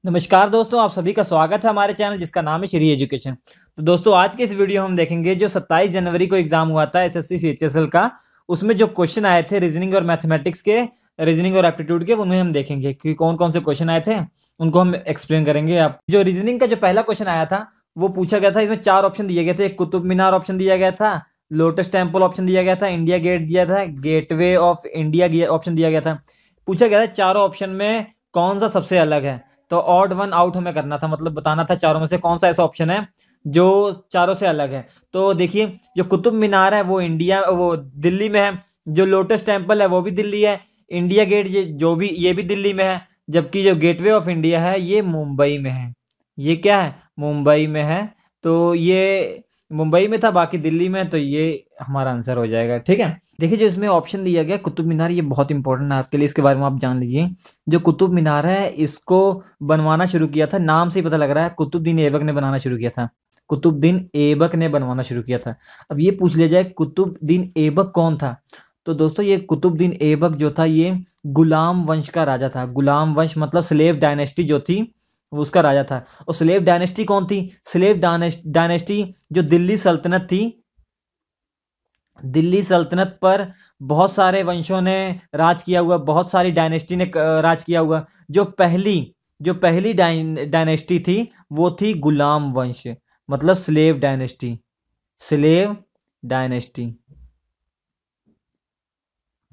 नमस्कार दोस्तों, आप सभी का स्वागत है हमारे चैनल जिसका नाम है श्री एजुकेशन। तो दोस्तों आज के इस वीडियो में हम देखेंगे जो 27 जनवरी को एग्जाम हुआ था एसएससी सीएचएसएल का। उसमें जो क्वेश्चन आए थे रीजनिंग और मैथमेटिक्स के, रीजनिंग और एप्टीट्यूड के, उन्हें हम देखेंगे कि कौन कौन से क्वेश्चन आए थे, उनको हम एक्सप्लेन करेंगे। आप जो रीजनिंग का जो पहला क्वेश्चन आया था वो पूछा गया था, इसमें 4 ऑप्शन दिए गए थे। एक कुतुब मीनार ऑप्शन दिया गया था, लोटस टेम्पल ऑप्शन दिया गया था, इंडिया गेट दिया था, गेटवे ऑफ इंडिया ऑप्शन दिया गया था। पूछा गया था चारों ऑप्शन में कौन सा सबसे अलग है। तो ऑड वन आउट हमें करना था, मतलब बताना था चारों में से कौन सा ऐसा ऑप्शन है जो चारों से अलग है। तो देखिए, जो कुतुब मीनार है वो दिल्ली में है, जो लोटस टेम्पल है वो भी दिल्ली है, इंडिया गेट ये भी दिल्ली में है, जबकि जो गेटवे ऑफ इंडिया है ये मुंबई में है। ये क्या है? मुंबई में है। तो ये मुंबई में था, बाकी दिल्ली में है, तो ये हमारा आंसर हो जाएगा। ठीक है, देखिए जो इसमें ऑप्शन दिया गया कुतुब मीनार, ये बहुत इंपॉर्टेंट है आपके लिए, इसके बारे में आप जान लीजिए। जो कुतुब मीनार है इसको बनवाना शुरू किया था, नाम से ही पता लग रहा है, कुतुबुद्दीन ऐबक ने बनाना शुरू किया था। कुतुबुद्दीन ऐबक ने बनवाना शुरू किया था। अब ये पूछ लिया जाए कुतुबुद्दीन ऐबक कौन था, तो दोस्तों ये कुतुबुद्दीन ऐबक जो था ये गुलाम वंश का राजा था। गुलाम वंश मतलब स्लेव डायनेस्टी जो थी वो उसका राजा था। और स्लेव डायनेस्टी कौन थी? स्लेव डायनेस्टी जो दिल्ली सल्तनत थी, दिल्ली सल्तनत पर बहुत सारे वंशों ने राज किया हुआ, बहुत सारी डायनेस्टी ने राज किया हुआ। जो पहली डायनेस्टी थी वो थी गुलाम वंश, मतलब स्लेव डायनेस्टी। स्लेव डायनेस्टी,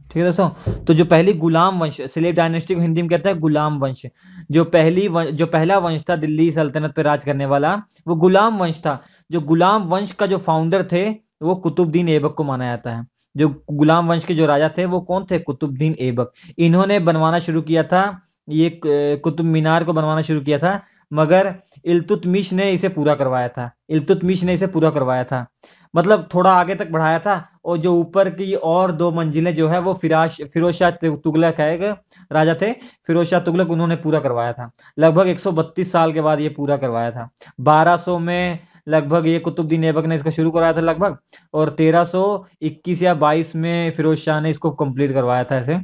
ठीक है दोस्तों। तो जो पहली गुलाम वंश, स्लेव डायनेस्टी को हिंदी में कहता है गुलाम वंश। जो पहला वंश था दिल्ली सल्तनत पर राज करने वाला, वो गुलाम वंश था। जो गुलाम वंश का जो फाउंडर थे वो कुतुबुद्दीन ऐबक को माना जाता है। जो गुलाम वंश के जो राजा थे वो कौन थे? कुतुबुद्दीन ऐबक। इन्होंने बनवाना शुरू किया था, ये कुतुब मीनार को बनवाना शुरू किया था, मगर इल्तुतमिश ने इसे पूरा करवाया था। इल्तुतमिश ने इसे पूरा करवाया था, मतलब थोड़ा आगे तक बढ़ाया था। और जो ऊपर की और 2 मंजिलें जो है वो फिरोज शाह तुगलक है, एक राजा थे फिरोज शाह तुगलक, उन्होंने पूरा करवाया था। लगभग 132 साल के बाद ये पूरा करवाया था। 1200 में लगभग ये कुतुबुद्दीन ऐबक ने इसको शुरू कराया था लगभग, और 1321 या 22 में फिरोज शाह ने इसको कंप्लीट करवाया था ऐसे।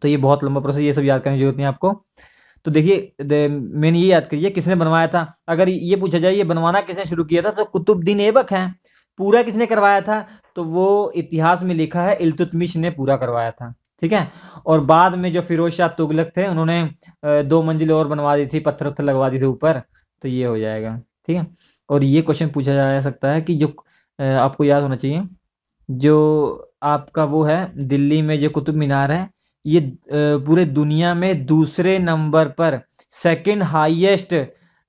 तो ये बहुत लंबा प्रोसेस, ये सब याद करने की जरूरत नहीं आपको। तो देखिए मैंने ये याद करिए किसने बनवाया था। अगर ये पूछा जाए ये बनवाना किसने शुरू किया था, तो कुतुबुद्दीन ऐबक है। पूरा किसने करवाया था, तो वो इतिहास में लिखा है इल्तुतमिश ने पूरा करवाया था। ठीक है, और बाद में जो फिरोज शाह तुगलक थे उन्होंने 2 मंजिल और बनवा दी थी, पत्थर उत्थर लगवा दी थी ऊपर। तो ये हो जाएगा। ठीक है, और ये क्वेश्चन पूछा जा सकता है कि जो आपको याद होना चाहिए, जो आपका वो है दिल्ली में जो कुतुब मीनार है, ये पूरे दुनिया में दूसरे नंबर पर सेकंड हाईएस्ट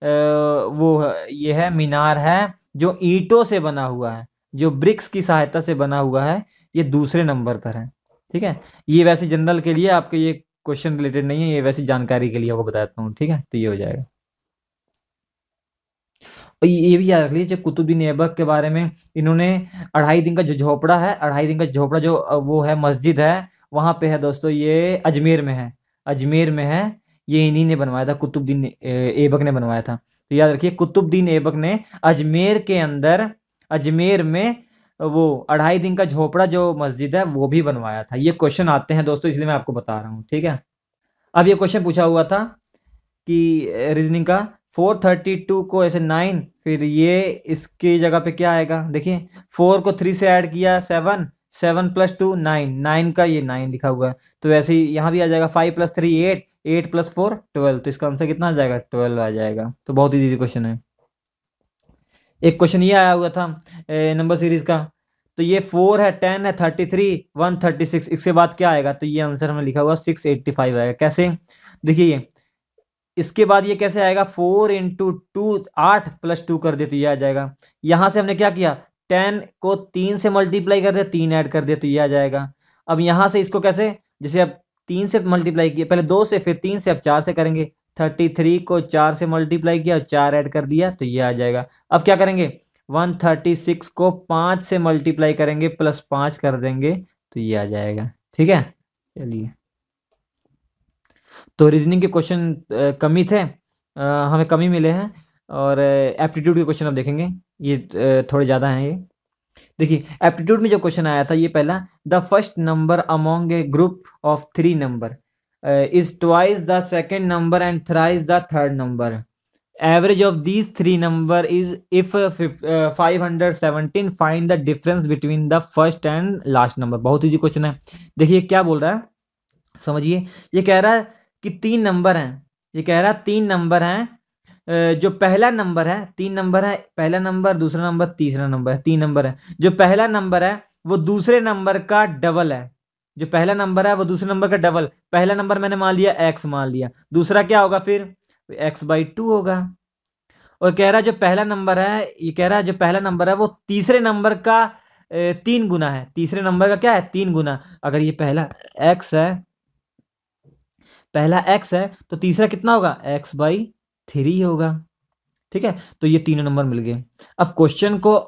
ये है मीनार है, जो ईंटों से बना हुआ है, जो ब्रिक्स की सहायता से बना हुआ है, ये दूसरे नंबर पर है। ठीक है, ये वैसे जनरल के लिए आपके ये क्वेश्चन रिलेटेड नहीं है, ये वैसी जानकारी के लिए आपको बताता हूँ। ठीक है, तो ये हो जाएगा। और ये भी याद रख लीजिए कुतुबुद्दीन ऐबक के बारे में, इन्होंने 2.5 दिन का जो झोपड़ा है, 2.5 दिन का झोपड़ा जो वो है मस्जिद है वहां पे है दोस्तों, ये अजमेर में है। अजमेर में है, ये इन्हीं ने बनवाया था, कुतुबुद्दीन ऐबक ने बनवाया था। तो याद रखिए कुतुबुद्दीन ऐबक ने अजमेर के अंदर, अजमेर में वो 2.5 दिन का झोपड़ा जो मस्जिद है वो भी बनवाया था। ये क्वेश्चन आते हैं दोस्तों, इसलिए मैं आपको बता रहा हूँ। ठीक है, अब ये क्वेश्चन पूछा हुआ था कि रीजनिंग का 432 को ऐसे 9, फिर ये इसकी जगह पे क्या आएगा, देखिए 4 को 3 से ऐड किया 7, 7 + 2 9, 9 का ये 9 लिखा हुआ है। तो वैसे ही यहाँ भी आ जाएगा 5 + 3 8, 8 + 4 12। तो इसका आंसर कितना आ जाएगा? 12 आ जाएगा। तो बहुत ही इजी क्वेश्चन है। एक क्वेश्चन ये आया हुआ था नंबर सीरीज का, तो ये 4 है, 10 है, 33, 136, इसके बाद क्या आएगा? तो ये आंसर हमने लिखा हुआ 685 आएगा। कैसे? देखिए ये इसके बाद ये कैसे आएगा? 4 × 2 8 + 2 कर दे तो ये आ जाएगा। यहां से हमने क्या किया, 10 को 3 से मल्टीप्लाई कर दिया, 3 ऐड कर दिया तो ये आ जाएगा। अब यहां से इसको कैसे, जैसे अब 3 से मल्टीप्लाई किया, पहले 2 से, फिर 3 से, अब 4 से करेंगे। 33 को 4 से मल्टीप्लाई किया, 4 ऐड कर दिया तो ये आ जाएगा। अब क्या करेंगे, 136 को 5 से मल्टीप्लाई करेंगे, +5 कर देंगे तो ये आ जाएगा। ठीक है, चलिए। तो रीजनिंग के क्वेश्चन कमी थे, हमें कमी मिले हैं। और एप्टीट्यूड के क्वेश्चन अब देखेंगे, ये थोड़े ज़्यादा हैं ये। देखिए एप्टीट्यूड में जो क्वेश्चन आया था ये पहला, the first number among A group of 3 number. Is twice the second number and thrice the third number. Average of these three number is if 517. Find the difference between the first and last number. बहुत easy question है. देखिए क्या बोल रहा है, समझिए. ये कह रहा है कि तीन नंबर हैं. ये कह रहा है तीन नंबर हैं. जो पहला नंबर है, तीन नंबर है, पहला नंबर, दूसरा नंबर, तीसरा नंबर है, तीन नंबर है. जो पहला नंबर है वो दूसरे नंबर का डबल है. जो पहला नंबर है वो दूसरे नंबर का डबल. पहला नंबर मैंने मान लिया एक्स मान लिया, दूसरा क्या होगा फिर x/2 होगा. और कह रहा है जो पहला नंबर है, ये कह रहा है जो पहला नंबर है वो तीसरे नंबर का 3 गुना है. तीसरे नंबर का क्या है, 3 गुना. अगर ये पहला x है, पहला x है तो तीसरा कितना होगा, x/3 होगा. ठीक है, तो ये तीनों नंबर मिल गए. अब क्वेश्चन को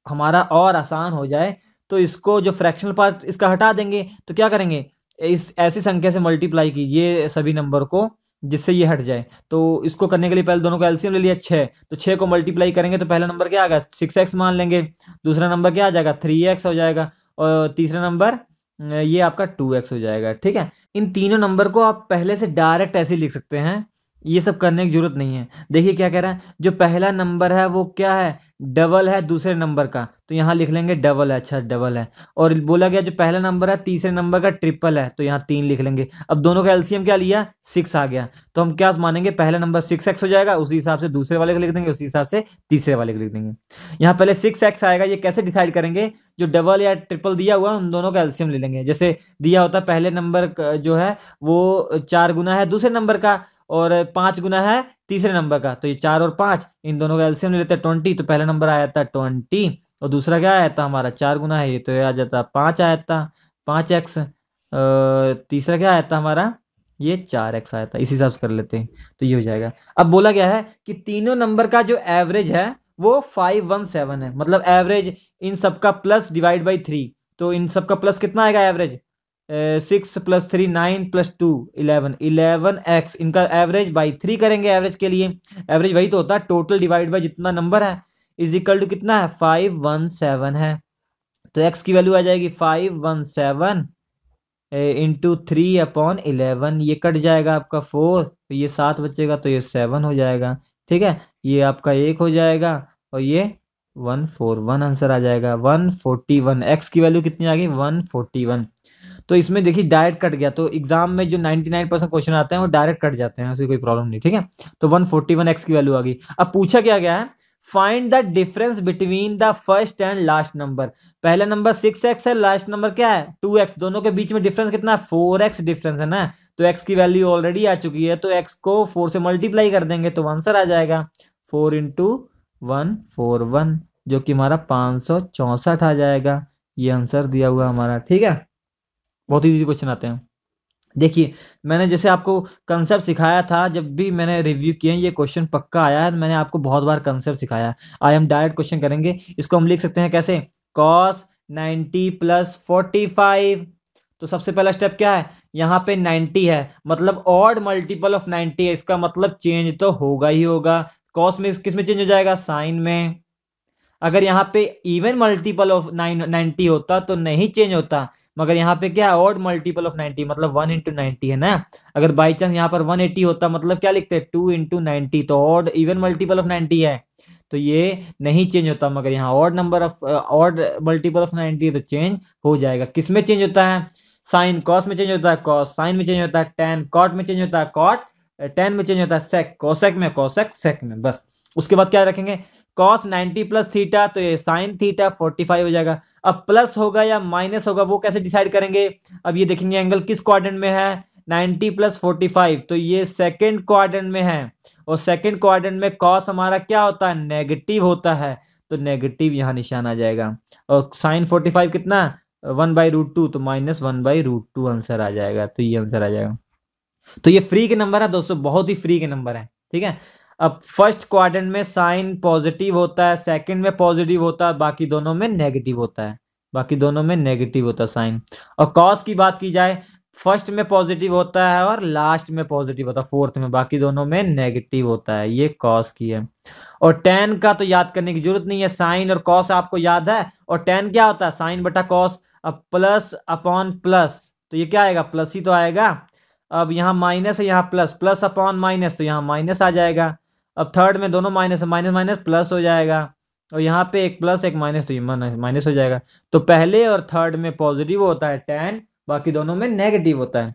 हमारा और आसान हो जाए तो इसको जो फ्रैक्शनल पार्ट इसका हटा देंगे. तो क्या करेंगे, इस ऐसी संख्या से मल्टीप्लाई कीजिए सभी नंबर को जिससे ये हट जाए. तो इसको करने के लिए पहले दोनों का एलसीएम ले लिया 6. तो 6 को मल्टीप्लाई करेंगे तो पहला नंबर क्या आएगा, 6x मान लेंगे. दूसरा नंबर क्या आ जाएगा, 3x हो जाएगा. और तीसरा नंबर ये आपका 2x हो जाएगा. ठीक है, इन तीनों नंबर को आप पहले से डायरेक्ट ऐसे लिख सकते हैं. ये सब करने की जरूरत नहीं है. देखिए क्या कह रहा है, जो पहला नंबर है वो क्या है, डबल है दूसरे नंबर का. तो यहाँ लिख लेंगे डबल है. अच्छा डबल है. और बोला गया जो पहला नंबर है तीसरे नंबर का ट्रिपल है, तो यहाँ 3 लिख लेंगे. अब दोनों का एलसीएम क्या लिया, 6 आ गया. तो हम क्या मानेंगे, पहला नंबर 6x हो जाएगा, उसी हिसाब से दूसरे वाले को लिख देंगे, उसी हिसाब से तीसरे वाले को लिख देंगे. यहाँ पहले 6x आएगा. ये कैसे डिसाइड करेंगे, जो डबल या ट्रिपल दिया हुआ उन दोनों का एलसीएम ले लेंगे. जैसे दिया होता है पहले नंबर जो है वो 4 गुना है दूसरे नंबर का और 5 गुना है तीसरे नंबर का. तो ये 4 और 5 इन दोनों का एलसीएम ले लेते हैं 20. तो पहला नंबर आया था 20 और दूसरा क्या आया था हमारा 4 गुना है ये, तो ये आ जाता 5 आया था 5x. तीसरा क्या आया था हमारा, ये 4x आया था. इस हिसाब से कर लेते हैं तो ये हो जाएगा. अब बोला गया है कि तीनों नंबर का जो एवरेज है वो 517 है. मतलब एवरेज इन सबका प्लस डिवाइड बाई 3. तो इन सबका प्लस कितना आएगा एवरेज, 6 + 3 9 + 2 11x. इनका एवरेज बाई 3 करेंगे. एवरेज के लिए एवरेज वही तो होता है टोटल डिवाइड बाई जितना नंबर है, इज इक्वल टू कितना है 517 है. तो x की वैल्यू आ जाएगी 517 इंटू 3/11. ये कट जाएगा आपका 4, तो ये 7 बचेगा तो ये 7 हो जाएगा. ठीक है, ये आपका 1 हो जाएगा और ये 141 आंसर आ जाएगा. 141 x की वैल्यू कितनी आ गई 141. तो इसमें देखिए डायरेक्ट कट गया. तो एग्जाम में जो 99% क्वेश्चन आते हैं वो डायरेक्ट कट जाते हैं, उसकी कोई प्रॉब्लम नहीं. ठीक है, तो 141 x की वैल्यू आ गई. अब पूछा क्या गया है, find the difference between the first and last number. पहला नंबर 6x है, लास्ट नंबर क्या है 2x. दोनों के बीच में डिफरेंस कितना है 4x डिफरेंस है ना. तो x की वैल्यू ऑलरेडी आ चुकी है तो x को 4 से मल्टीप्लाई कर देंगे तो आंसर आ जाएगा 4 × 141 जो कि हमारा 564 आ जाएगा. ये आंसर दिया हुआ हमारा. ठीक है, बहुत इजी क्वेश्चन आते हैं. देखिए मैंने जैसे आपको कंसेप्ट सिखाया था, जब भी मैंने रिव्यू किए ये क्वेश्चन पक्का आया है. मैंने आपको बहुत बार कंसेप्ट सिखाया. आज हम डायरेक्ट क्वेश्चन करेंगे. इसको हम लिख सकते हैं कैसे, cos 90 + 45. तो सबसे पहला स्टेप क्या है, यहाँ पे 90 है मतलब ऑड मल्टीपल ऑफ 90 है. इसका मतलब चेंज तो होगा ही होगा. कॉस में किस में चेंज हो जाएगा, साइन में. अगर यहाँ पे इवन मल्टीपल ऑफ 90 होता तो नहीं चेंज होता, मगर यहाँ पे क्या ऑड मल्टीपल ऑफ 90 मतलब 1 × 90 है ना. अगर बाई चांस यहाँ पर 180 होता मतलब क्या लिखते हैं 2 × 90. तो ऑड इवन मल्टीपल ऑफ 90 है तो ये नहीं चेंज होता, मगर यहाँ odd number of odd multiple of 90 तो चेंज हो जाएगा. किस में चेंज होता है, साइन कॉस में चेंज होता है, कॉस साइन में चेंज होता है, टेन कॉट में चेंज होता है, कॉट टेन में चेंज होता है, सेक कोसेक में, कोसेक सेक में. बस उसके बाद क्या रखेंगे, cos 90 + थीटा तो ये sin थीटा 45 हो जाएगा. अब प्लस होगा या माइनस होगा वो कैसे डिसाइड करेंगे, अब ये देखेंगे एंगल किस क्वाड्रेंट में है, 90 + 45 तो ये सेकंड क्वाड्रेंट में है. और सेकंड क्वाड्रेंट में cos हमारा क्या होता है, नेगेटिव होता है. तो नेगेटिव यहाँ निशान आ जाएगा. और sin 45 कितना 1/√2 तो -1/√2 आंसर आ जाएगा. तो ये आंसर आ जाएगा. तो ये फ्री के नंबर है दोस्तों, बहुत ही फ्री के नंबर है. ठीक है, अब फर्स्ट क्वाड्रेंट में साइन पॉजिटिव होता है, सेकंड में पॉजिटिव होता है, बाकी दोनों में नेगेटिव होता है. बाकी दोनों में नेगेटिव होता है साइन. और कॉस की बात की जाए फर्स्ट में पॉजिटिव होता है और लास्ट में पॉजिटिव होता है फोर्थ में, बाकी दोनों में नेगेटिव होता है. ये कॉस की है. और टेन का तो याद करने की जरूरत नहीं है, साइन और कॉस आपको याद है. और टेन क्या होता है, साइन बटा कॉस. अब प्लस अपॉन प्लस तो ये क्या आएगा, प्लस ही तो आएगा. अब यहाँ माइनस है, यहाँ प्लस, प्लस अपॉन माइनस, तो यहाँ माइनस आ जाएगा। अब थर्ड में दोनों माइनस है, माइनस माइनस प्लस हो जाएगा, और यहाँ पे एक प्लस एक माइनस, तो ये माइनस माइनस हो जाएगा। तो पहले और थर्ड में पॉजिटिव होता है tan, बाकी दोनों में नेगेटिव होता है।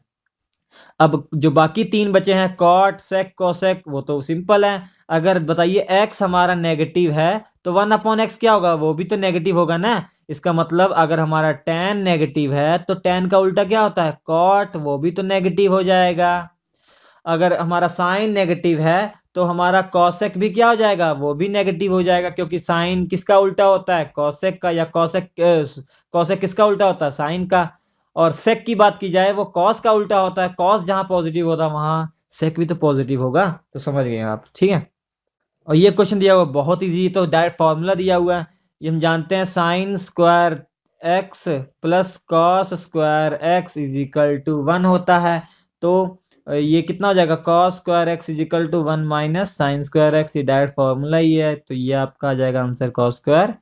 अब जो बाकी तीन बचे हैं कॉट सेक कोसेक, वो तो सिंपल है। अगर बताइए x हमारा नेगेटिव है तो 1/x क्या होगा, वो भी तो नेगेटिव होगा ना। इसका मतलब अगर हमारा tan नेगेटिव है तो tan का उल्टा क्या होता है, कॉट, वो भी तो नेगेटिव हो जाएगा। अगर हमारा साइन नेगेटिव है तो हमारा कॉसेक भी क्या हो जाएगा, वो भी नेगेटिव हो जाएगा, क्योंकि साइन किसका उल्टा होता है, कॉसेक का, या कॉसेक कॉसेक किसका उल्टा होता है, साइन का। और सेक की बात की जाए वो कॉस का उल्टा होता है, कॉस जहां पॉजिटिव होता है वहां सेक भी तो पॉजिटिव होगा। तो समझ गए आप, ठीक है। और ये क्वेश्चन दिया हुआ बहुत इजी, तो डायरेक्ट फॉर्मूला दिया हुआ है, ये हम जानते हैं, sine square x plus cos square x is equal to 1 होता है। तो ये कितना हो जाएगा, cos square x is equal to 1 minus sine square x, ये डायरेक्ट फॉर्मूला ही है। तो ये आपका आ जाएगा answer cos square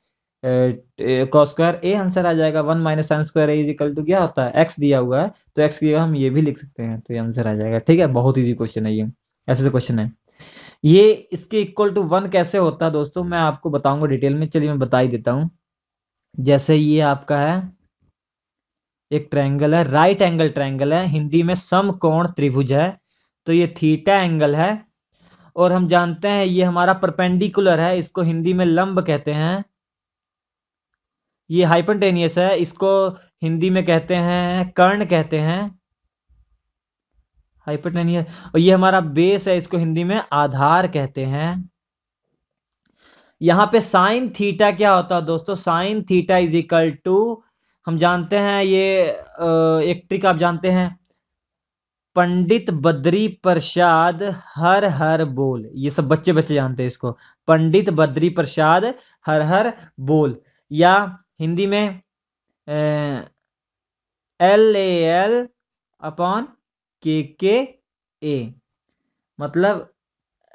A answer आ जाएगा। 1 minus sine square A is equal to क्या होता है, एक्स दिया हुआ है, तो एक्स की जगह हम ये भी लिख सकते हैं, तो ये आंसर आ जाएगा। ठीक है, बहुत ईजी क्वेश्चन है ये, ऐसे तो क्वेश्चन है ये। इसके इक्वल टू 1 कैसे होता है दोस्तों, मैं आपको बताऊंगा डिटेल में, चलिए मैं बता ही देता हूं। जैसे ये आपका है एक ट्रायंगल है, राइट एंगल ट्रायंगल है, हिंदी में समकोण त्रिभुज है, तो ये थीटा एंगल है। और हम जानते हैं ये हमारा परपेंडिकुलर है, इसको हिंदी में लंब कहते हैं। ये हाइपोटेनियस है, इसको हिंदी में कहते हैं कर्ण कहते हैं, हाइपोटेनियस। और ये हमारा बेस है, इसको हिंदी में आधार कहते हैं। यहां पे साइन थीटा क्या होता है दोस्तों, sine theta is equal to, हम जानते हैं ये एक ट्रिक आप जानते हैं, पंडित बद्री प्रसाद हर हर बोल, ये सब बच्चे बच्चे जानते हैं इसको, पंडित बद्री प्रसाद हर हर बोल। या हिंदी में LAL अपॉन KKA, मतलब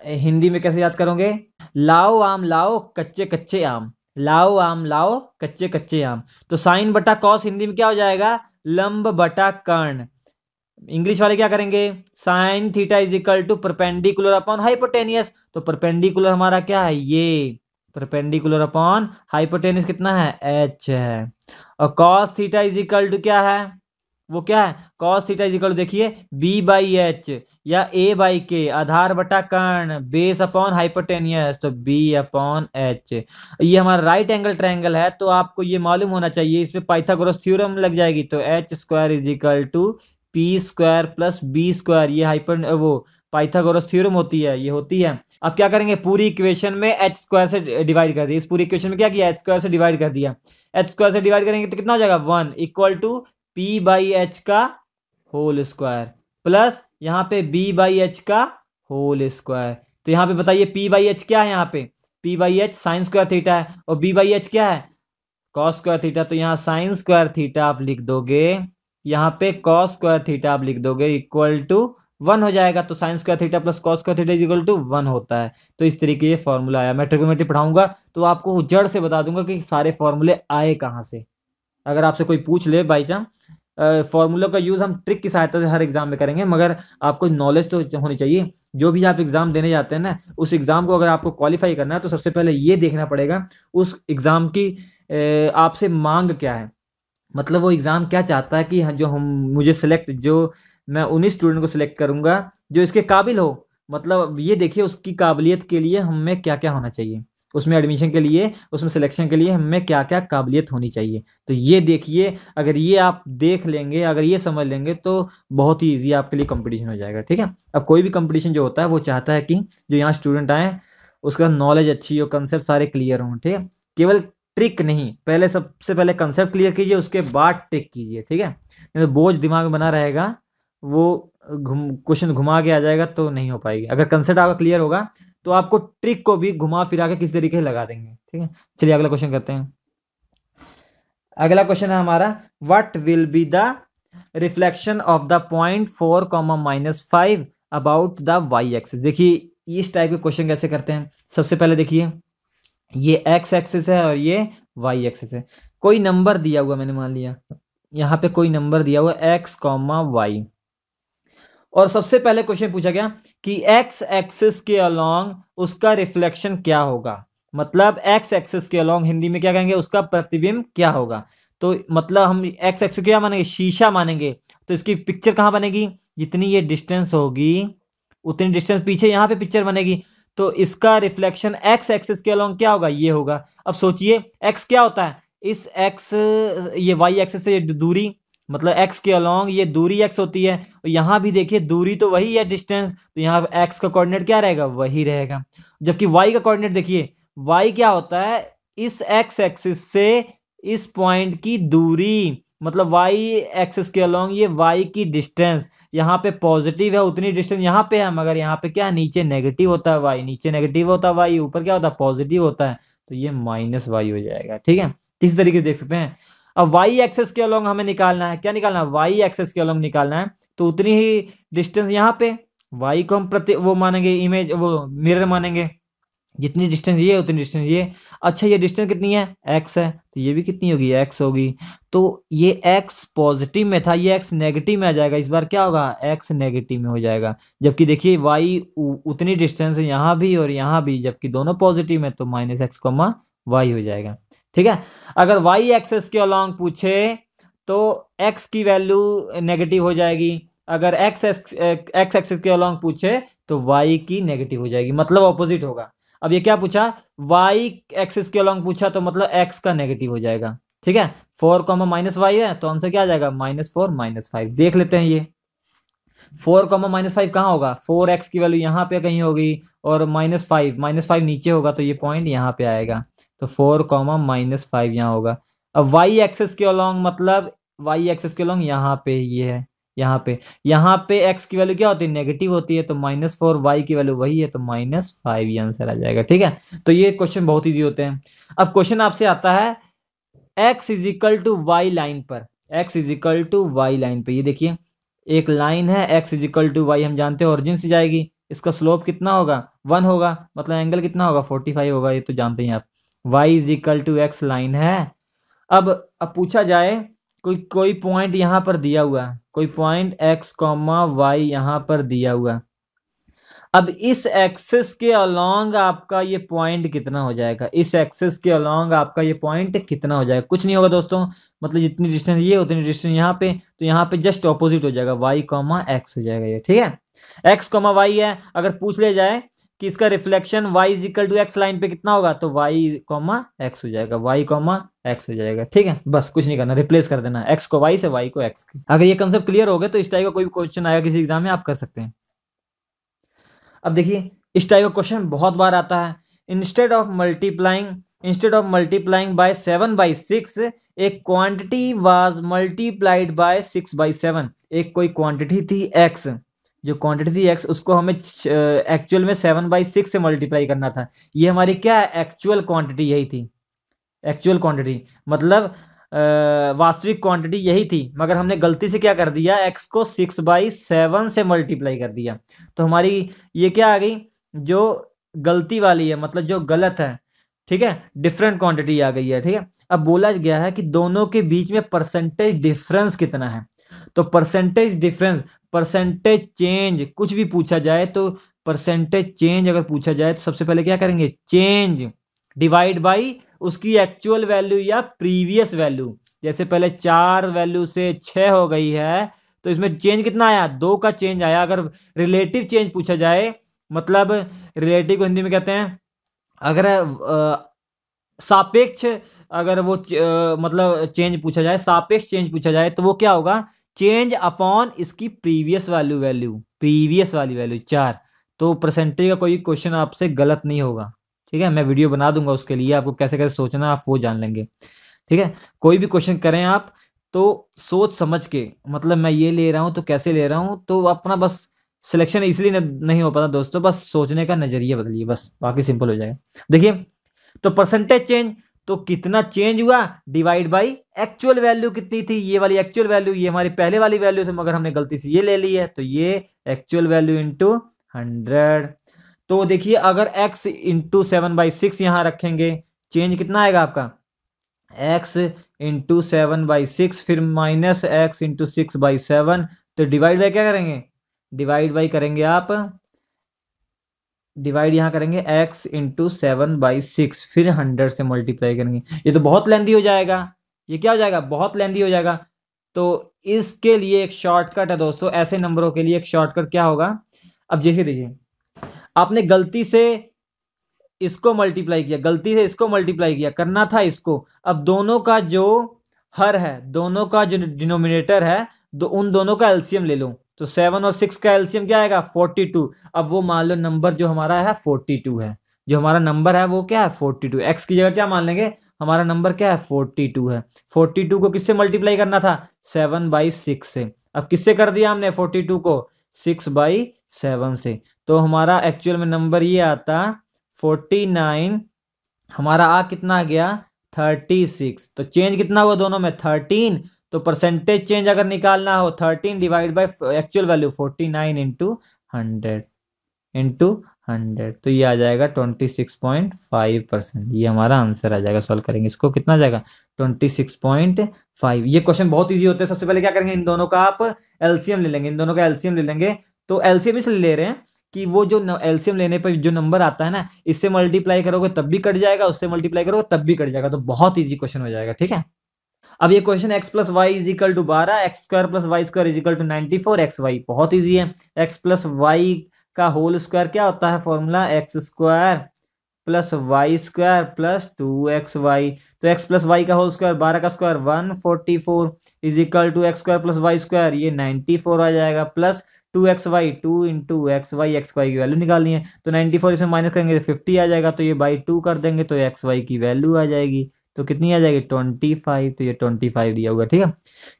हिंदी में कैसे याद करोगे, लाओ आम लाओ कच्चे कच्चे आम, लाओ आम लाओ कच्चे कच्चे आम। तो साइन बटा कॉस हिंदी में क्या हो जाएगा, लंब बटा कर्ण। इंग्लिश वाले क्या करेंगे, sine theta is equal to perpendicular upon hypotenuse, तो परपेंडिकुलर हमारा क्या है, ये परपेंडिकुलर अपॉन हाइपोटेनियस कितना है, h है। और cos theta is equal to क्या है, वो क्या है, cos theta is equal to देखिए B/H या A/K, आधार बटा कर्ण, बेस अपॉन हाइपोटेनियस, तो B/H। ये हमारा राइट एंगल ट्रायंगल है, तो आपको ये मालूम होना चाहिए, इसमें पाइथागोरस थ्योरम लग जाएगी, तो H² is equal to P² plus B², ये वो पाइथागोरस थ्योरम होती है, ये होती है। अब क्या करेंगे, पूरी इक्वेशन में h² से डिवाइड कर दिया, इस पूरी इक्वेशन में क्या किया, h² से डिवाइड कर दिया, h² से डिवाइड करेंगे तो कितना हो जाएगा, 1 इक्वल टू P/H का होल स्क्वायर प्लस यहाँ पे B/H का होल स्क्वायर। तो यहाँ पे बताइए P/H क्या है, यहाँ पे P/H साइन स्क्वायर थीटा है, और B/H क्या है, कॉस स्क्वायर थीटा। तो यहाँ साइन स्क्वायर थीटा आप लिख दोगे, यहाँ पे कॉस स्क्वायर थीटा आप लिख दोगे, इक्वल टू 1 हो जाएगा। तो sine square theta plus cos square theta equal to 1 होता है। तो इस तरीके ये फॉर्मूला आया। मैं ट्रिग्नोमेट्री पढ़ाऊंगा तो आपको जड़ से बता दूंगा कि सारे फॉर्मूले आए कहाँ से। अगर आपसे कोई पूछ ले बाई चांस, फॉर्मूला का यूज हम ट्रिक की सहायता से हर एग्जाम में करेंगे, मगर आपको नॉलेज तो होनी चाहिए। जो भी आप एग्जाम देने जाते हैं ना, उस एग्जाम को अगर आपको क्वालिफाई करना है तो सबसे पहले ये देखना पड़ेगा उस एग्जाम की आपसे मांग क्या है, मतलब वो एग्जाम क्या चाहता है कि जो हम मुझे सिलेक्ट, जो मैं उन्हीं स्टूडेंट को सिलेक्ट करूंगा जो इसके काबिल हो। मतलब ये देखिए उसकी काबिलियत के लिए हमें क्या क्या होना चाहिए, उसमें एडमिशन के लिए, उसमें सिलेक्शन के लिए हमें क्या क्या काबिलियत होनी चाहिए। तो ये देखिए, अगर ये आप देख लेंगे, अगर ये समझ लेंगे तो बहुत ही ईजी आपके लिए कंपटीशन हो जाएगा। ठीक है, अब कोई भी कंपटीशन जो होता है वो चाहता है कि जो यहाँ स्टूडेंट आए उसका नॉलेज अच्छी हो, कंसेप्ट सारे क्लियर हों। ठीक है, केवल ट्रिक नहीं, पहले सबसे पहले कंसेप्ट क्लियर कीजिए, उसके बाद ट्रिक कीजिए। ठीक है, नहीं तो बोझ दिमाग में बना रहेगा, वो क्वेश्चन घुमा के आ जाएगा तो नहीं हो पाएगी। अगर कंसेप्ट आपका क्लियर होगा तो आपको ट्रिक को भी घुमा फिरा के किसी तरीके से लगा देंगे। ठीक है, चलिए अगला क्वेश्चन करते हैं। अगला क्वेश्चन है हमारा, what will be the reflection of the point 4, -5 about the y axis. देखिए इस टाइप के क्वेश्चन कैसे करते हैं। सबसे पहले देखिए ये एक्स एक्सिस है और ये वाई एक्सिस है, कोई नंबर दिया हुआ, मैंने मान लिया यहाँ पे कोई नंबर दिया हुआ x, y, और सबसे पहले क्वेश्चन पूछा गया कि एक्स एक्सिस के अलोंग उसका रिफ्लेक्शन क्या होगा, मतलब एक्स एक्सिस के अलोंग हिंदी में क्या कहेंगे, उसका प्रतिबिंब क्या होगा। तो मतलब हम एक्स एक्सिस क्या मानेंगे, शीशा मानेंगे। तो इसकी पिक्चर कहाँ बनेगी, जितनी ये डिस्टेंस होगी उतनी डिस्टेंस पीछे यहाँ पे पिक्चर बनेगी। तो इसका रिफ्लेक्शन एक्स एक्सिस के अलोंग क्या होगा, ये होगा। अब सोचिए एक्स क्या होता है, इस एक्स ये वाई एक्सिस से दूरी, मतलब एक्स के अलोंग ये दूरी एक्स होती है। और यहाँ भी देखिए दूरी तो वही है, डिस्टेंस, तो यहाँ एक्स का कोऑर्डिनेट क्या रहेगा, वही रहेगा। जबकि वाई का कोऑर्डिनेट देखिए, वाई क्या होता है, इस एक्स एक्सिस से इस पॉइंट की दूरी, मतलब वाई एक्सिस के अलोंग ये वाई की डिस्टेंस। यहाँ पे पॉजिटिव है उतनी डिस्टेंस यहाँ पे है, मगर यहाँ पे क्या नीचे नेगेटिव होता है वाई, नीचे नेगेटिव होता है वाई, ऊपर क्या होता है पॉजिटिव होता है। तो ये माइनस वाई हो जाएगा, ठीक है। किसी तरीके से देख सकते हैं। अब वाई एक्सेस के अलोंग हमें निकालना है, क्या निकालना है, वाई एक्सेस के अलोंग निकालना है। तो उतनी ही डिस्टेंस यहाँ पे, वाई को हम प्रति वो मानेंगे, इमेज वो मिरर मानेंगे, जितनी डिस्टेंस ये उतनी डिस्टेंस ये। अच्छा ये डिस्टेंस कितनी है, एक्स है, तो ये भी कितनी होगी, एक्स होगी। तो ये एक्स पॉजिटिव में था, ये एक्स नेगेटिव में आ जाएगा, इस बार क्या होगा, एक्स नेगेटिव में हो जाएगा। जबकि देखिए वाई उतनी डिस्टेंस है यहाँ भी और यहाँ भी, जबकि दोनों पॉजिटिव में, तो माइनस एक्स कॉमा वाई हो जाएगा, ठीक है। अगर वाई एक्सेस के अलोंग पूछे तो एक्स की वैल्यू नेगेटिव हो जाएगी। अगर एक्स एक्सेस के अलोंग पूछे तो वाई की नेगेटिव हो जाएगी, मतलब ऑपोजिट होगा। अब ये क्या पूछा, वाई एक्सिस के अलोंग पूछा, तो मतलब एक्स का नेगेटिव हो जाएगा, ठीक है। 4 कॉमा माइनस वाई है, तो आंसर क्या आ जाएगा, -4 -5। देख लेते हैं ये 4 कॉमा -5 कहाँ होगा, 4x की वैल्यू यहाँ पे कहीं होगी, और -5 नीचे होगा, तो ये पॉइंट यहाँ पे आएगा। तो 4 कॉमा -5 यहाँ होगा। अब वाई एक्सेस के अलोंग, मतलब वाई एक्सेस के अलोंग यहाँ पे ये है, यहाँ पे x की वैल्यू क्या होती है, नेगेटिव होती है, तो -4, y की वैल्यू वही है, तो -5 ये आंसर आ जाएगा, ठीक है। तो ये क्वेश्चन बहुत ईजी होते हैं। अब क्वेश्चन आपसे आता है x equal to y line पर, x equal to y line पे, ये देखिए एक लाइन है x इजिकल टू वाई, हम जानते हैं ओरिजिन से जाएगी, इसका स्लोप कितना होगा, 1 होगा, मतलब एंगल कितना होगा, 45 होगा, ये तो जानते हैं आप। y equal to x line है। अब पूछा जाए कोई पॉइंट यहाँ पर दिया हुआ है, कोई पॉइंट x कॉमा वाई यहाँ पर दिया हुआ है। अब इस एक्सिस के अलोंग आपका ये पॉइंट कितना हो जाएगा, इस एक्सिस के अलोंग आपका ये पॉइंट कितना हो जाएगा, कुछ नहीं होगा दोस्तों, मतलब जितनी डिस्टेंस ये उतनी डिस्टेंस यहाँ पे, तो यहाँ पे जस्ट ऑपोजिट हो जाएगा, y कॉमा एक्स हो जाएगा ये, ठीक है। x कॉमा वाई है, अगर पूछ ले जाए कि इसका reflection y equal to x line पे कितना होगा, तो y कॉमा एक्स हो जाएगा, y कॉमा एक्स हो जाएगा, ठीक है। बस कुछ नहीं करना, रिप्लेस कर देना x को y से, y को x की। अगर ये कंसेप्ट क्लियर हो गए तो इस टाइप का कोई भी क्वेश्चन आएगा किसी एग्जाम में, आप कर सकते हैं। अब देखिए इस टाइप का क्वेश्चन बहुत बार आता है। इंस्टेड ऑफ मल्टीप्लाइंग बाय 7/6 एक क्वांटिटी वाज मल्टीप्लाइड बाय 6/7। एक कोई क्वांटिटी थी x, जो क्वांटिटी थी x उसको हमें एक्चुअल में 7/6 से मल्टीप्लाई करना था। ये हमारी क्या है, एक्चुअल क्वांटिटी यही थी, एक्चुअल क्वांटिटी मतलब वास्तविक क्वांटिटी यही थी, मगर हमने गलती से क्या कर दिया, x को 6/7 से मल्टीप्लाई कर दिया। तो हमारी ये क्या आ गई, जो गलती वाली है, मतलब जो गलत है, ठीक है, डिफरेंट क्वांटिटी आ गई है, ठीक है। अब बोला गया है कि दोनों के बीच में परसेंटेज डिफरेंस कितना है। तो परसेंटेज डिफरेंस, परसेंटेज चेंज कुछ भी पूछा जाए, तो परसेंटेज चेंज अगर पूछा जाए तो सबसे पहले क्या करेंगे, चेंज डिवाइड बाई उसकी एक्चुअल वैल्यू या प्रीवियस वैल्यू। जैसे पहले 4 वैल्यू से 6 हो गई है, तो इसमें चेंज कितना आया, 2 का चेंज आया। अगर रिलेटिव चेंज पूछा जाए, मतलब रिलेटिव को हिंदी में कहते हैं, अगर सापेक्ष, अगर वो मतलब चेंज पूछा जाए, सापेक्ष चेंज पूछा जाए, तो वो क्या होगा, चेंज अपॉन इसकी प्रीवियस वैल्यू, प्रीवियस वाली वैल्यू 4। तो परसेंटेज का कोई क्वेश्चन आपसे गलत नहीं होगा, ठीक है। मैं वीडियो बना दूंगा उसके लिए, आपको कैसे कैसे सोचना आप वो जान लेंगे, ठीक है। कोई भी क्वेश्चन करें आप तो सोच समझ के, मतलब मैं ये ले रहा हूं तो कैसे ले रहा हूं, तो अपना बस सिलेक्शन इसलिए नहीं हो पाता दोस्तों, बस सोचने का नजरिया बदलिए, बस बाकी सिंपल हो जाएगा। देखिए तो परसेंटेज चेंज, तो कितना चेंज हुआ डिवाइड बाई एक्चुअल वैल्यू कितनी थी, ये वाली एक्चुअल वैल्यू, ये हमारी पहले वाली वैल्यू थी, मगर हमने गलती से ये ले ली है, तो ये एक्चुअल वैल्यू इंटू 100। तो देखिए अगर x इंटू 7/6 यहां रखेंगे, चेंज कितना आएगा आपका, x इंटू 7/6, फिर -x इंटू 6/7, तो डिवाइड बाय क्या करेंगे, डिवाइड बाई करेंगे आप, डिवाइड यहाँ करेंगे x इंटू 7/6, फिर 100 से मल्टीप्लाई करेंगे। ये तो बहुत लेंदी हो जाएगा, ये क्या हो जाएगा, बहुत लेंदी हो जाएगा। तो इसके लिए एक शॉर्टकट है दोस्तों, ऐसे नंबरों के लिए एक शॉर्टकट क्या होगा। अब जैसे देखिए, आपने गलती से इसको मल्टीप्लाई किया, गलती से इसको मल्टीप्लाई किया, करना था इसको। अब दोनों का जो हर है, दोनों का जो डिनोमिनेटर है, उन दोनों का एलसीएम ले लो। तो 7 और 6 का एलसीएम क्या आएगा, 42। अब वो मान लो नंबर जो हमारा है 42 है, जो हमारा नंबर है वो क्या है 42। एक्स की जगह क्या मान लेंगे, हमारा नंबर क्या है 42 है। 42 को किससे मल्टीप्लाई करना था, 7/6 से। अब किससे कर दिया हमने 42 को, 6/7 से। तो हमारा एक्चुअल में नंबर ये आता 49, हमारा कितना आ गया 36। तो चेंज कितना हुआ दोनों में 13। तो परसेंटेज चेंज अगर निकालना हो 13 divide by actual value 49 into 100, तो ये आ जाएगा 26.5%। ये हमारा आंसर आ जाएगा। सॉल्व करेंगे इसको, कितना आ जाएगा 26.5। ये क्वेश्चन बहुत इजी होते हैं। सबसे पहले क्या करेंगे, इन दोनों का आप एलसीएम ले लेंगे, इन दोनों का एलसीएम ले लेंगे। तो एलसीएम इसलिए ले रहे हैं कि वो जो एलसीएम लेने पर जो नंबर आता है ना, इससे मल्टीप्लाई करोगे तब भी कट जाएगा, उससे मल्टीप्लाई करोगे तब भी कट जाएगा। तो बहुत इजी क्वेश्चन हो जाएगा, ठीक है। अब ये question x plus y is equal to 12, x square plus y square is equal to 94 x y. बहुत इजी है। x प्लस वाई का होल स्क्वायर क्या होता है, formula x square plus y square plus 2xy। तो x plus y का whole square 12 का square 144 is equal to x square plus y square, ये 94 आ जाएगा, plus 2xy, 2 into xy, xy की वैल्यू निकालनी है। तो 94 इसमें माइनस करेंगे तो 50 आ जाएगा, तो ये बाई 2 कर देंगे तो xy की वैल्यू आ जाएगी। तो कितनी आ जाएगी 25। तो ये 25 दिया हुआ, ठीक है।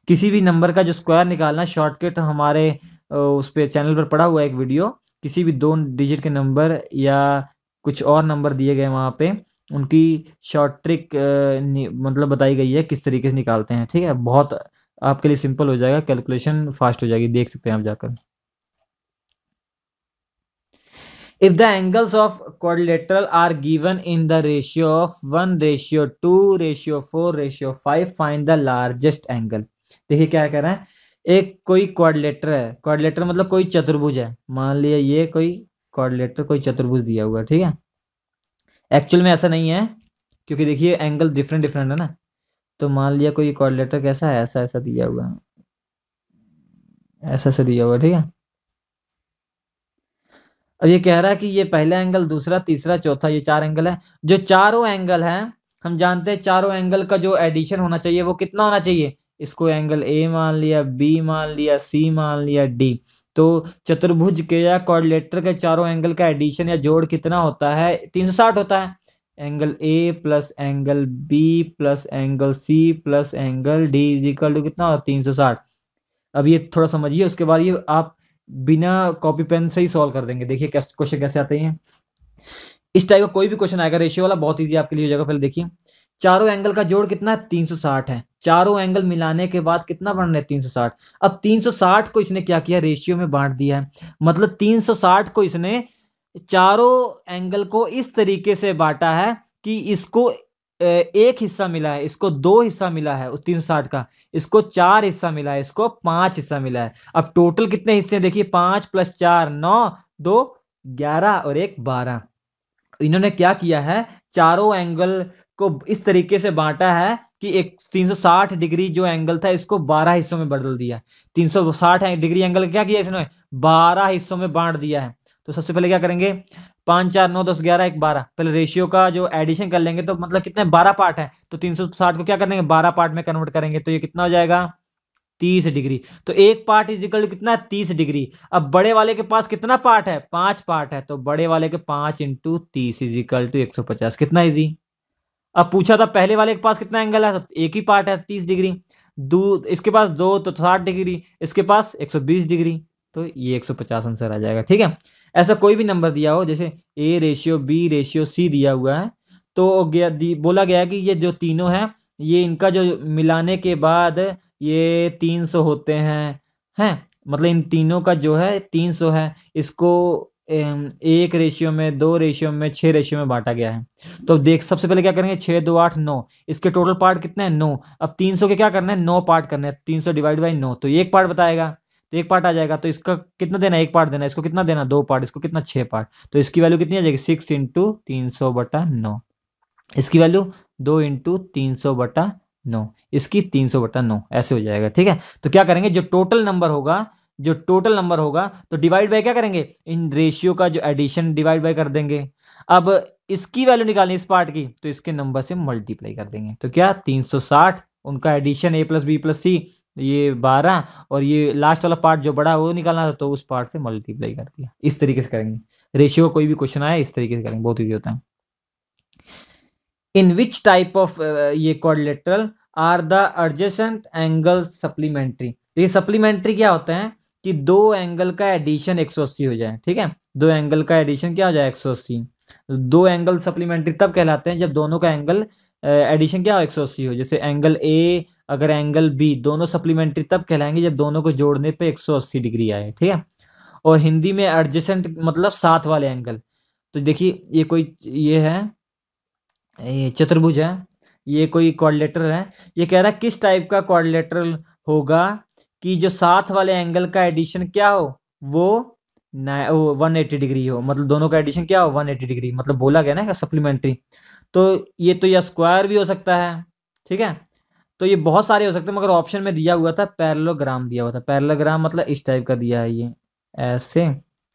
किसी भी नंबर का जो स्क्वायर निकालना, शॉर्टकट हमारे उस पे चैनल पर पड़ा हुआ है एक वीडियो, किसी भी 2 डिजिट के नंबर या कुछ और नंबर दिए गए वहाँ पे, उनकी शॉर्ट ट्रिक मतलब बताई गई है किस तरीके से निकालते हैं, ठीक है। बहुत आपके लिए सिंपल हो जाएगा, कैलकुलेशन फास्ट हो जाएगी, देख सकते हैं आप जाकर। If the angles of quadrilateral are given in the ratio of 1:2:4:5, find the largest angle। देखिए क्या कह रहा है, एक कोई क्वाड्रिलेटर है, क्वाड्रिलेटर मतलब कोई चतुर्भुज है। मान लिया ये कोई क्वाड्रिलेटर, कोई चतुर्भुज दिया हुआ है, ठीक है। एक्चुअल में ऐसा नहीं है, क्योंकि देखिए एंगल डिफरेंट डिफरेंट है ना। तो मान लिया कोई क्वाड्रिलेटर कैसा है, ऐसा ऐसा दिया हुआ है, ऐसा ऐसा दिया हुआ है, ठीक है। अब ये कह रहा है कि ये पहला एंगल, दूसरा, तीसरा, चौथा, ये 4 एंगल है। जो चारों एंगल हैं, हम जानते हैं चारों एंगल का जो एडिशन होना चाहिए वो कितना होना चाहिए। इसको एंगल ए मान लिया, बी मान लिया, सी मान लिया, डी। तो चतुर्भुज के या क्वाड्रिलेटर के चारों एंगल का एडिशन या जोड़ कितना होता है, 360 होता है। Angle A plus angle B plus angle C plus angle D is equal to कितना होता है 360। अब ये थोड़ा समझिए, उसके बाद ये आप बिना कॉपी पेन से ही सॉल्व कर देंगे। देखिए क्वेश्चन कैसे आते हैं। इस टाइप का कोई भी क्वेश्चन आएगा रेशियो वाला, बहुत इजी आपके लिए हो जाएगा। पहले देखिए, चारों एंगल का जोड़ कितना है 360 है। चारों एंगल मिलाने के बाद कितना बन रहा है 360। अब 360 को इसने क्या किया, रेशियो में बांट दिया है। मतलब 360 को इसने चारों एंगल को इस तरीके से बांटा है कि इसको एक हिस्सा मिला है, इसको 2 हिस्सा मिला है उस 360 का, इसको 4 हिस्सा मिला है, इसको 5 हिस्सा मिला है। अब टोटल कितने हिस्से देखिए, 5 + 4 9, 2 11 और 1 12। इन्होंने क्या किया है, चारों एंगल को इस तरीके से बांटा है कि एक 360 डिग्री जो एंगल था इसको 12 हिस्सों में बदल दिया। 360 डिग्री एंगल क्या किया इसने, 12 हिस्सों में बांट दिया है। तो सबसे पहले क्या करेंगे, 5 4 9 10 11 1 12, पहले रेशियो का जो एडिशन कर लेंगे। तो मतलब कितने 12 पार्ट है, तो 360 को क्या करेंगे 12 पार्ट में कन्वर्ट करेंगे, तो ये कितना हो जाएगा 30 डिग्री। तो एक पार्ट इज इक्वल टू कितना 30 डिग्री। अब बड़े वाले के पास कितना पार्ट है, 5 पार्ट है, तो बड़े वाले के 5 × 30 इज इक्वल टू 150। कितना इजी। अब पूछा था पहले वाले के पास कितना एंगल है, तो एक ही पार्ट है 30 डिग्री। इसके पास 2 तो 60 डिग्री, इसके पास 120 डिग्री, तो ये 150 आंसर आ जाएगा, ठीक है। ऐसा कोई भी नंबर दिया हो, जैसे A/B/C दिया हुआ है, तो बोला गया है कि ये जो तीनों हैं, ये इनका जो मिलाने के बाद ये 300 होते हैं मतलब इन तीनों का जो है 300 है। इसको 1 रेशियो में, 2 रेशियो में, 6 रेशियो में बांटा गया है। तो देख सबसे पहले क्या करेंगे, 6 2 8 9, इसके टोटल पार्ट कितने हैं 9। अब 300 के क्या करना है 9 पार्ट करने हैं, 300 डिवाइड बाई 9, तो एक पार्ट बताएगा। तो एक पार्ट आ जाएगा, तो इसका कितना देना, एक पार्ट देना, इसको कितना देना, 2 पार्ट, इसको कितना 6 पार्ट, तो इसकी वैल्यू कितनी आ जाएगी 6 इंटू 300/9, इसकी वैल्यू 2 इंटू 300/9, इसकी 300/9, ऐसे हो जाएगा। ठीक है, तो क्या करेंगे, जो टोटल नंबर होगा, जो टोटल नंबर होगा तो डिवाइड बाय क्या करेंगे, इन रेशियो का जो एडिशन डिवाइड बाय कर देंगे। अब इसकी वैल्यू निकालनी इस पार्ट की, तो इसके नंबर से मल्टीप्लाई कर देंगे, तो क्या 360, उनका addition a plus B plus C, ये 12, और ये लास्ट वाला पार्ट जो बड़ा वो निकालना था, तो उस पार्ट से मल्टीप्लाई कर दिया। इस तरीके से करेंगे रेशियो, कोई भी क्वेश्चन आए इस तरीके से करेंगे, बहुत ईजी होता है। इन विच टाइप ऑफ ये quadrilateral are the adjacent angles supplementary, तो ये सप्लीमेंट्री क्या होता है कि दो एंगल का एडिशन 180 हो जाए। ठीक है, दो एंगल का एडिशन क्या हो जाए 180, दो एंगल सप्लीमेंट्री तब कहलाते हैं जब दोनों का एंगल एडिशन क्या हो 180 हो। जैसे एंगल ए अगर एंगल बी, दोनों सप्लीमेंट्री तब कहलाएंगे जब दोनों को जोड़ने पे 180 डिग्री आए। ठीक है, और हिंदी में एडजेसेंट मतलब साथ वाले एंगल। तो देखिए ये कोई ये है, ये चतुर्भुज है, ये कोई क्वाड्रिलेटरल है, ये कह रहा है किस टाइप का क्वाड्रिलेटरल होगा कि जो साथ वाले एंगल का एडिशन क्या हो, वो 180 डिग्री हो, मतलब दोनों का एडिशन क्या हो 180 डिग्री, मतलब बोला गया ना सप्लीमेंट्री। तो ये तो या स्क्वायर भी हो सकता है, ठीक है, तो ये बहुत सारे हो सकते हैं, मगर ऑप्शन में दिया हुआ था पैरेललोग्राम, दिया हुआ था पैरेललोग्राम, मतलब इस टाइप का दिया है, ये ऐसे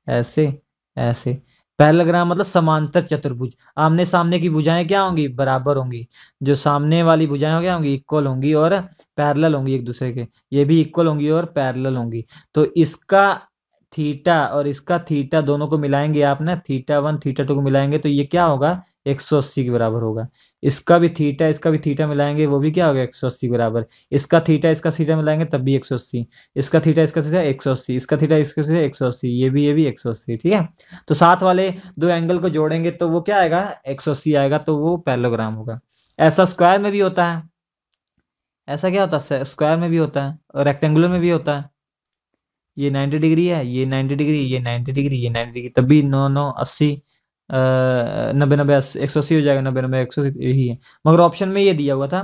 ऐसे ऐसे। पैरेललोग्राम मतलब समांतर चतुर्भुज, आमने सामने की भुजाएं क्या होंगी, बराबर होंगी, जो सामने वाली भुजाएं क्या होंगी, इक्वल होंगी और पैरेलल होंगी एक दूसरे के, ये भी इक्वल होंगी और पैरेलल होंगी। तो इसका थीटा और इसका थीटा दोनों को मिलाएंगे आप ना, θ1 θ2 को मिलाएंगे तो ये क्या होगा 180 के बराबर होगा। इसका भी थीटा मिलाएंगे, वो भी क्या होगा 180 के बराबर। इसका थीटा मिलाएंगे तब भी 180, इसका थीटा 180, इसका थीटा 180, ये भी 180। ठीक है, तो साथ वाले दो एंगल को जोड़ेंगे तो वो क्या आएगा 180 आएगा, तो वो पैरेललोग्राम होगा। ऐसा स्क्वायर में भी होता है, ऐसा क्या होता है स्क्वायर में भी होता है और रेक्टेंगुलर में भी होता है। ये 90 डिग्री है, ये 90 डिग्री, ये 90 डिग्री, ये 90 डिग्री, तब भी 9 9 80 90 90 180 हो जाएगा, 90 90 180 यही है। मगर ऑप्शन में ये दिया हुआ था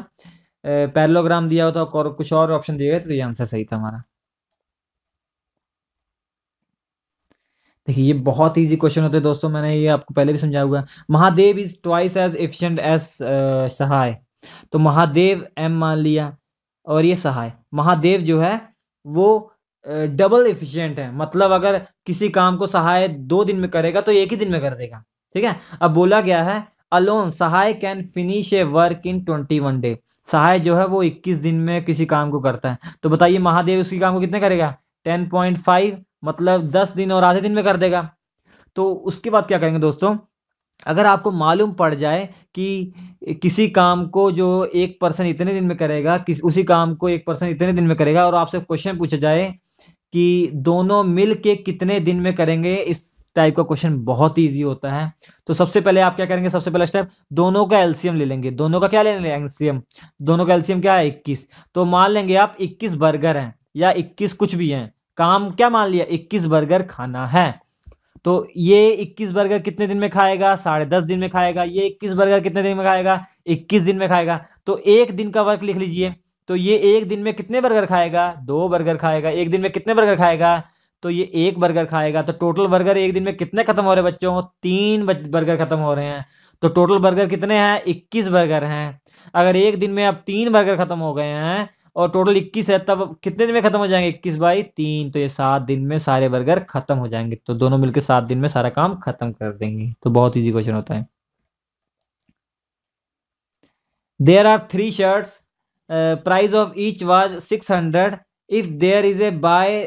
पैरेललोग्राम दिया हुआ था और कुछ और ऑप्शन दिए गए, तो ये आंसर सही था हमारा। देखिए ये बहुत इजी क्वेश्चन होते हैं दोस्तों, मैंने ये आपको पहले भी समझाया हुआ। Mahadev is twice as efficient as Sahay, तो महादेव एम मान लिया और ये सहाय। महादेव जो है वो डबल एफिशिएंट है, मतलब अगर किसी काम को सहाय 2 दिन में करेगा तो 1 ही दिन में कर देगा। ठीक है, अब बोला गया है alone Sahay can finish a work in 21 day, Sahay जो है वो 21 दिन में किसी काम को करता है। तो बताइए महादेव उसी काम को कितने करेगा 10.5, मतलब 10 दिन और आधे दिन में कर देगा। तो उसके बाद क्या करेंगे दोस्तों, अगर आपको मालूम पड़ जाए कि किसी काम को जो एक पर्सन इतने दिन में करेगा, उसी काम को एक पर्सन इतने दिन में करेगा, और आपसे क्वेश्चन पूछा जाए कि दोनों मिल के कितने दिन में करेंगे, इस टाइप का क्वेश्चन बहुत इजी होता है। तो सबसे पहले आप क्या करेंगे, सबसे पहला स्टेप दोनों का एलसीएम ले लेंगे। दोनों का क्या ले लेंगे एलसीएम, दोनों का एलसीएम क्या है 21। तो मान लेंगे आप 21 बर्गर हैं या 21 कुछ भी हैं, काम क्या मान लिया 21 बर्गर खाना है। तो ये 21 बर्गर कितने दिन में खाएगा 10.5 दिन में खाएगा। ये 21 बर्गर कितने दिन में खाएगा 21 दिन में खाएगा। तो एक दिन का वर्क लिख लीजिए, तो ये एक दिन में कितने बर्गर खाएगा 2 बर्गर खाएगा। एक दिन में कितने बर्गर खाएगा, तो ये 1 बर्गर खाएगा। तो टोटल बर्गर एक दिन में कितने खत्म हो रहे हैं बच्चों 3 बर्गर खत्म हो रहे हैं। तो टोटल बर्गर कितने हैं 21 बर्गर हैं। अगर एक दिन में अब 3 बर्गर खत्म हो गए हैं और टोटल 21 है, तब कितने दिन में खत्म हो जाएंगे 21/3, तो ये 7 दिन में सारे बर्गर खत्म हो जाएंगे। तो दोनों मिलकर 7 दिन में सारा काम खत्म कर देंगे। तो बहुत इजी क्वेश्चन होता है। There are 3 shirts, price of each was 600, if there is a buy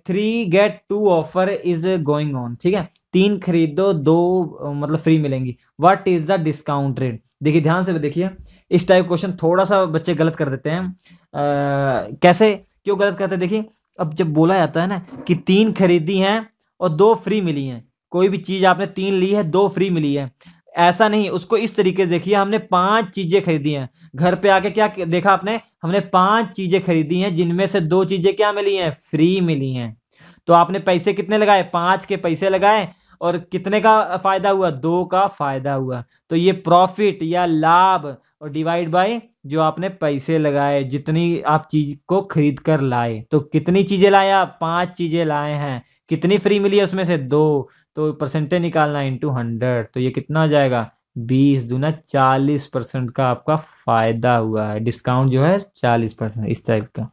3 get 2 offer is going on. ठीक है, 3 खरीदो 2 मतलब फ्री मिलेंगी, what is the discount rate. देखिए ध्यान से देखिए, इस टाइप क्वेश्चन थोड़ा सा बच्चे गलत कर देते हैं। कैसे क्यों गलत करते हैं, देखिए अब जब बोला जाता है ना कि 3 खरीदी हैं और 2 फ्री मिली हैं, कोई भी चीज आपने 3 ली है 2 फ्री मिली है, ऐसा नहीं, उसको इस तरीके से देखिए हमने 5 चीजें खरीदी हैं। घर पे आके क्या देखा आपने, हमने 5 चीजें खरीदी हैं जिनमें से 2 चीजें क्या मिली हैं फ्री मिली हैं। तो आपने पैसे कितने लगाए 5 के पैसे लगाए और कितने का फायदा हुआ, 2 का फायदा हुआ। तो ये प्रॉफिट या लाभ और डिवाइड बाय जो आपने पैसे लगाए, जितनी आप चीज को खरीद कर लाए। तो कितनी चीजें लाए आप, 5 चीजें लाए हैं, कितनी फ्री मिली है उसमें से 2, तो परसेंटेज निकालना इंटू 100, तो ये कितना हो जाएगा 20 दूना 40% का आपका फायदा हुआ है, डिस्काउंट जो है 40%, इस टाइप का।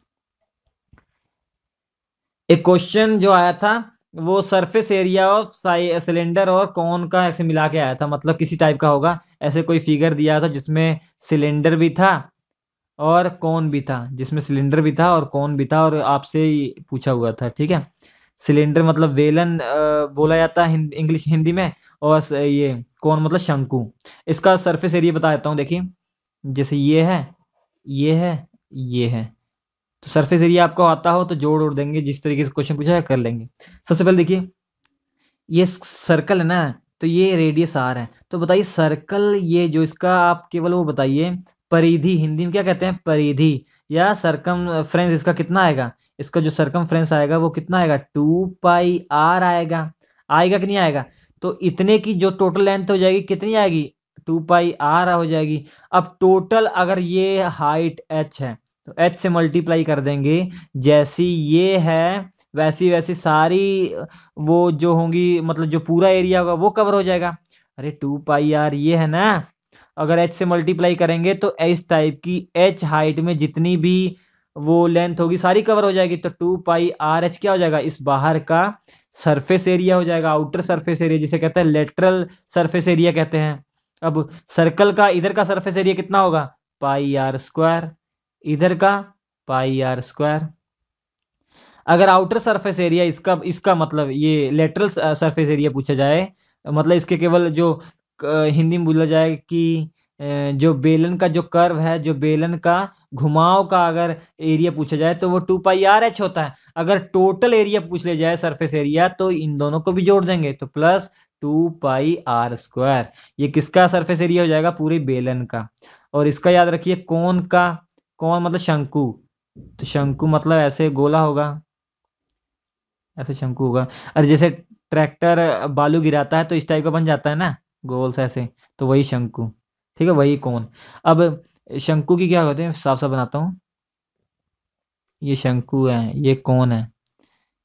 एक क्वेश्चन जो आया था वो सरफेस एरिया ऑफ सिलेंडर और कौन का ऐसे मिला के आया था, मतलब किसी टाइप का होगा। ऐसे कोई फिगर दिया था जिसमें सिलेंडर भी था और कौन भी था, जिसमें सिलेंडर भी था और कौन भी था, और आपसे पूछा हुआ था, ठीक है। सिलेंडर मतलब वेलन बोला जाता है इंग्लिश हिंदी में, और ये कौन मतलब शंकु। इसका सरफेस एरिया बता देता हूँ, देखिए जैसे ये है, ये है, ये है। तो सरफेस एरिया आपको आता हो तो जोड़ उड़ देंगे, जिस तरीके से क्वेश्चन पूछा है कर लेंगे। सबसे पहले देखिए ये सर्कल है ना, तो ये रेडियस आर है। तो बताइए सर्कल ये जो इसका आप केवल वो बताइए परिधि, हिंदी में क्या कहते हैं परिधि, या सरकमफ्रेंस इसका कितना आएगा, इसका जो सरकमफ्रेंस आएगा वो कितना आएगा 2πr आएगा। आएगा कि नहीं आएगा। तो इतने की जो टोटल लेंथ हो जाएगी कितनी आएगी 2πr हो जाएगी। अब टोटल अगर ये हाइट h है तो h से मल्टीप्लाई कर देंगे, जैसी ये है वैसी वैसी सारी वो जो होंगी, मतलब जो पूरा एरिया होगा वो कवर हो जाएगा। अरे 2πr ये है ना, अगर h से मल्टीप्लाई करेंगे तो इस टाइप की h हाइट में जितनी भी वो लेंथ होगी सारी कवर हो जाएगी। तो 2πrh क्या हो जाएगा, इस बाहर का सरफेस एरिया हो जाएगा, आउटर सरफेस एरिया जिसे कहते हैं लेटरल सरफेस एरिया कहते हैं। अब सर्कल का इधर का सरफेस एरिया कितना होगा πr², इधर का πr²। अगर आउटर सरफेस एरिया इसका मतलब ये लेटरल सरफेस एरिया पूछा जाए, मतलब इसके केवल जो हिंदी में बोला जाए कि जो बेलन का जो कर्व है, जो बेलन का घुमाव का अगर एरिया पूछा जाए तो वो 2πrh होता है। अगर टोटल एरिया पूछ ले जाए सरफेस एरिया तो इन दोनों को भी जोड़ देंगे, तो प्लस 2πr²। ये किसका सरफेस एरिया हो जाएगा, पूरे बेलन का। और इसका याद रखिए कौन का, कौन मतलब शंकु, तो शंकु मतलब ऐसे गोला होगा, ऐसे शंकु होगा। अरे जैसे ट्रैक्टर बालू गिराता है तो इस टाइप का बन जाता है ना गोल से ऐसे, तो वही शंकु, ठीक है वही कौन। अब शंकु की क्या होते हैं, साफ साफ बनाता हूँ, ये शंकु है, ये कौन है।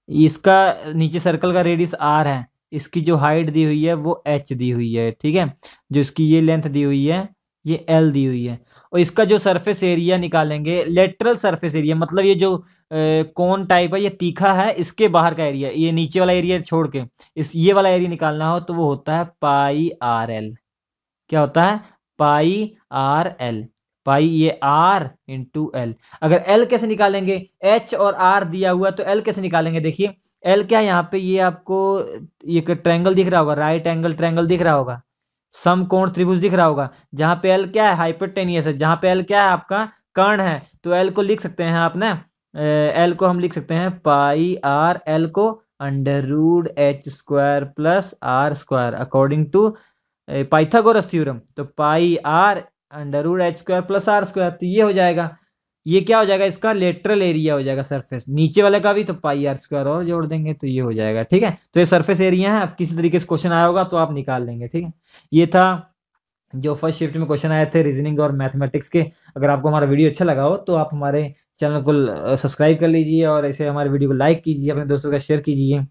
इसका नीचे सर्कल का रेडियस r है, इसकी जो हाइट दी हुई है वो h दी हुई है, ठीक है। जो इसकी ये लेंथ दी हुई है ये l दी हुई है। और इसका जो सरफेस एरिया निकालेंगे, लेटरल सरफेस एरिया मतलब ये जो कौन टाइप है ये तीखा है, इसके बाहर का एरिया, ये नीचे वाला एरिया छोड़ के इस ये वाला एरिया निकालना हो तो वो होता है πrl। क्या होता है πrl, पाई ये r इंटू एल। अगर l कैसे निकालेंगे, h और r दिया हुआ तो l कैसे निकालेंगे, देखिए l क्या है यहाँ पे, ये आपको एक ट्रायंगल दिख रहा होगा, राइट एंगल ट्रायंगल दिख रहा होगा, समकोण त्रिभुज दिख रहा होगा, जहां पे l क्या है हाइपोटेनियस है, जहां पे l क्या है आपका कर्ण है। तो l को लिख सकते हैं आप ना, l को हम लिख सकते हैं πr, l को √h² plus r² according to Pythagoras theorem. तो πr √h² प्लस r², तो ये हो जाएगा, ये क्या हो जाएगा इसका लेटरल एरिया हो जाएगा सरफेस, नीचे वाले का भी तो πr² और जोड़ देंगे तो ये हो जाएगा, ठीक है। तो ये सरफेस एरिया है, अब किसी तरीके से क्वेश्चन आया होगा तो आप निकाल लेंगे, ठीक है। ये था जो फर्स्ट शिफ्ट में क्वेश्चन आए थे रीजनिंग और मैथमेटिक्स के। अगर आपको हमारा वीडियो अच्छा लगा हो तो आप हमारे चैनल को सब्सक्राइब कर लीजिए और ऐसे हमारे वीडियो को लाइक कीजिए, अपने दोस्तों का शेयर कीजिए।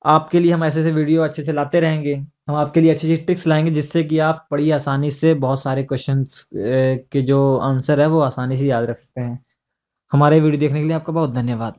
आपके लिए हम ऐसे ऐसे वीडियो अच्छे से लाते रहेंगे, हम आपके लिए अच्छी अच्छी ट्रिक्स लाएंगे जिससे कि आप बड़ी आसानी से बहुत सारे क्वेश्चंस के जो आंसर है वो आसानी से याद रख सकते हैं। हमारे वीडियो देखने के लिए आपका बहुत धन्यवाद।